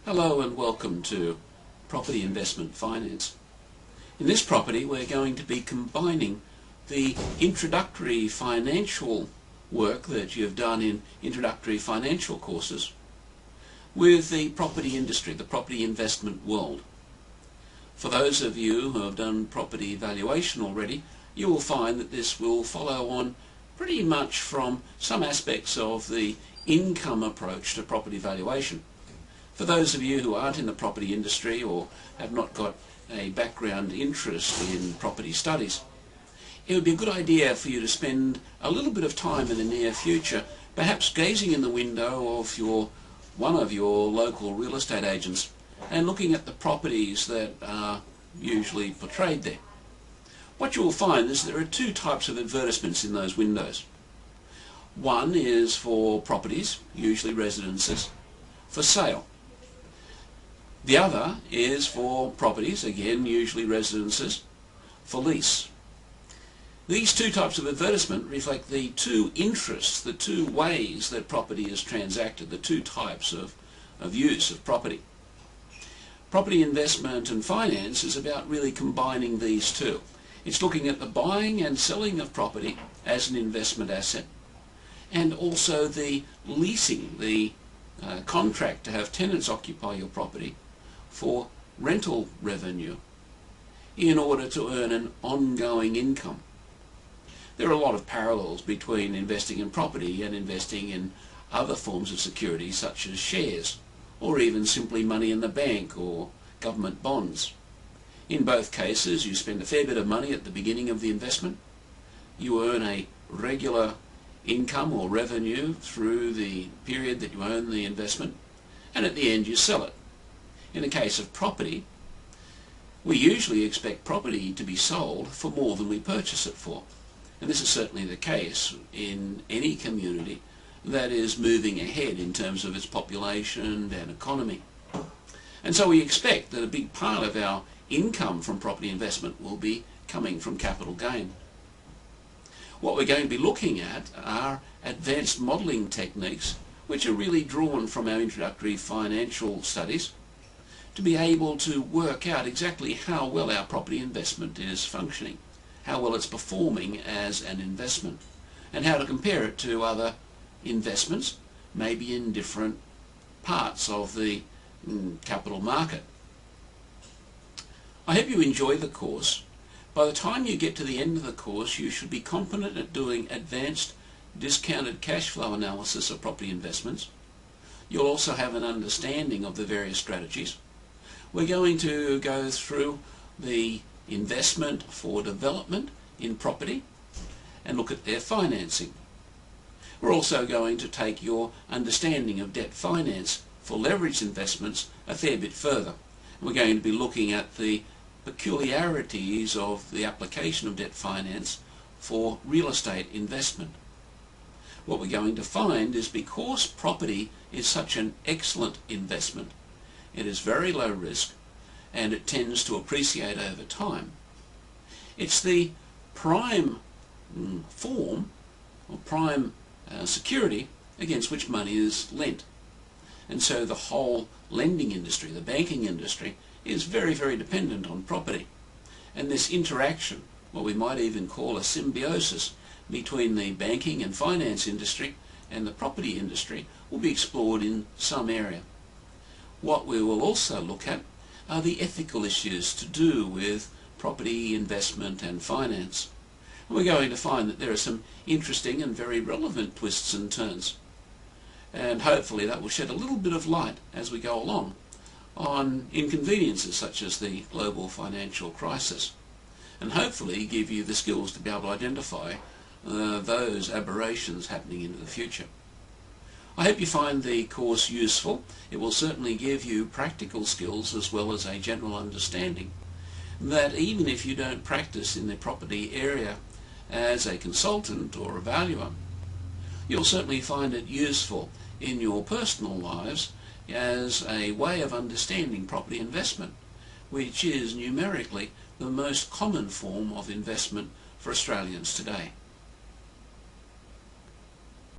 Hello and welcome to Property Investment Finance. In this property we're going to be combining the introductory financial work that you've done in introductory financial courses with the property industry, the property investment world. For those of you who have done property valuation already, you will find that this will follow on pretty much from some aspects of the income approach to property valuation. For those of you who aren't in the property industry or have not got a background interest in property studies, it would be a good idea for you to spend a little bit of time in the near future perhaps gazing in the window of one of your local real estate agents and looking at the properties that are usually portrayed there. What you will find is there are two types of advertisements in those windows. One is for properties, usually residences, for sale. The other is for properties, again usually residences, for lease. These two types of advertisement reflect the two interests, the two ways that property is transacted, the two types of use of property. Property investment and finance is about really combining these two. It's looking at the buying and selling of property as an investment asset, and also the leasing, the contract to have tenants occupy your property for rental revenue in order to earn an ongoing income. There are a lot of parallels between investing in property and investing in other forms of security such as shares or even simply money in the bank or government bonds. In both cases you spend a fair bit of money at the beginning of the investment, you earn a regular income or revenue through the period that you own the investment, and at the end you sell it. In the case of property, we usually expect property to be sold for more than we purchase it for. And this is certainly the case in any community that is moving ahead in terms of its population and economy. And so we expect that a big part of our income from property investment will be coming from capital gain. What we're going to be looking at are advanced modelling techniques which are really drawn from our introductory financial studies to be able to work out exactly how well our property investment is functioning, how well it's performing as an investment, and how to compare it to other investments, maybe in different parts of the capital market. I hope you enjoy the course. By the time you get to the end of the course, you should be competent at doing advanced discounted cash flow analysis of property investments. You'll also have an understanding of the various strategies. We're going to go through the investment for development in property and look at their financing. We're also going to take your understanding of debt finance for leveraged investments a fair bit further. We're going to be looking at the peculiarities of the application of debt finance for real estate investment. What we're going to find is because property is such an excellent investment, it is very low risk and it tends to appreciate over time. It's the prime form or prime security against which money is lent. And so the whole lending industry, the banking industry, is very, very dependent on property. And this interaction, what we might even call a symbiosis between the banking and finance industry and the property industry, will be explored in some area. What we will also look at are the ethical issues to do with property investment and finance. And we're going to find that there are some interesting and very relevant twists and turns. And hopefully that will shed a little bit of light as we go along on inconveniences such as the global financial crisis, and hopefully give you the skills to be able to identify those aberrations happening into the future. I hope you find the course useful. It will certainly give you practical skills as well as a general understanding that even if you don't practice in the property area as a consultant or a valuer, you'll certainly find it useful in your personal lives as a way of understanding property investment, which is numerically the most common form of investment for Australians today.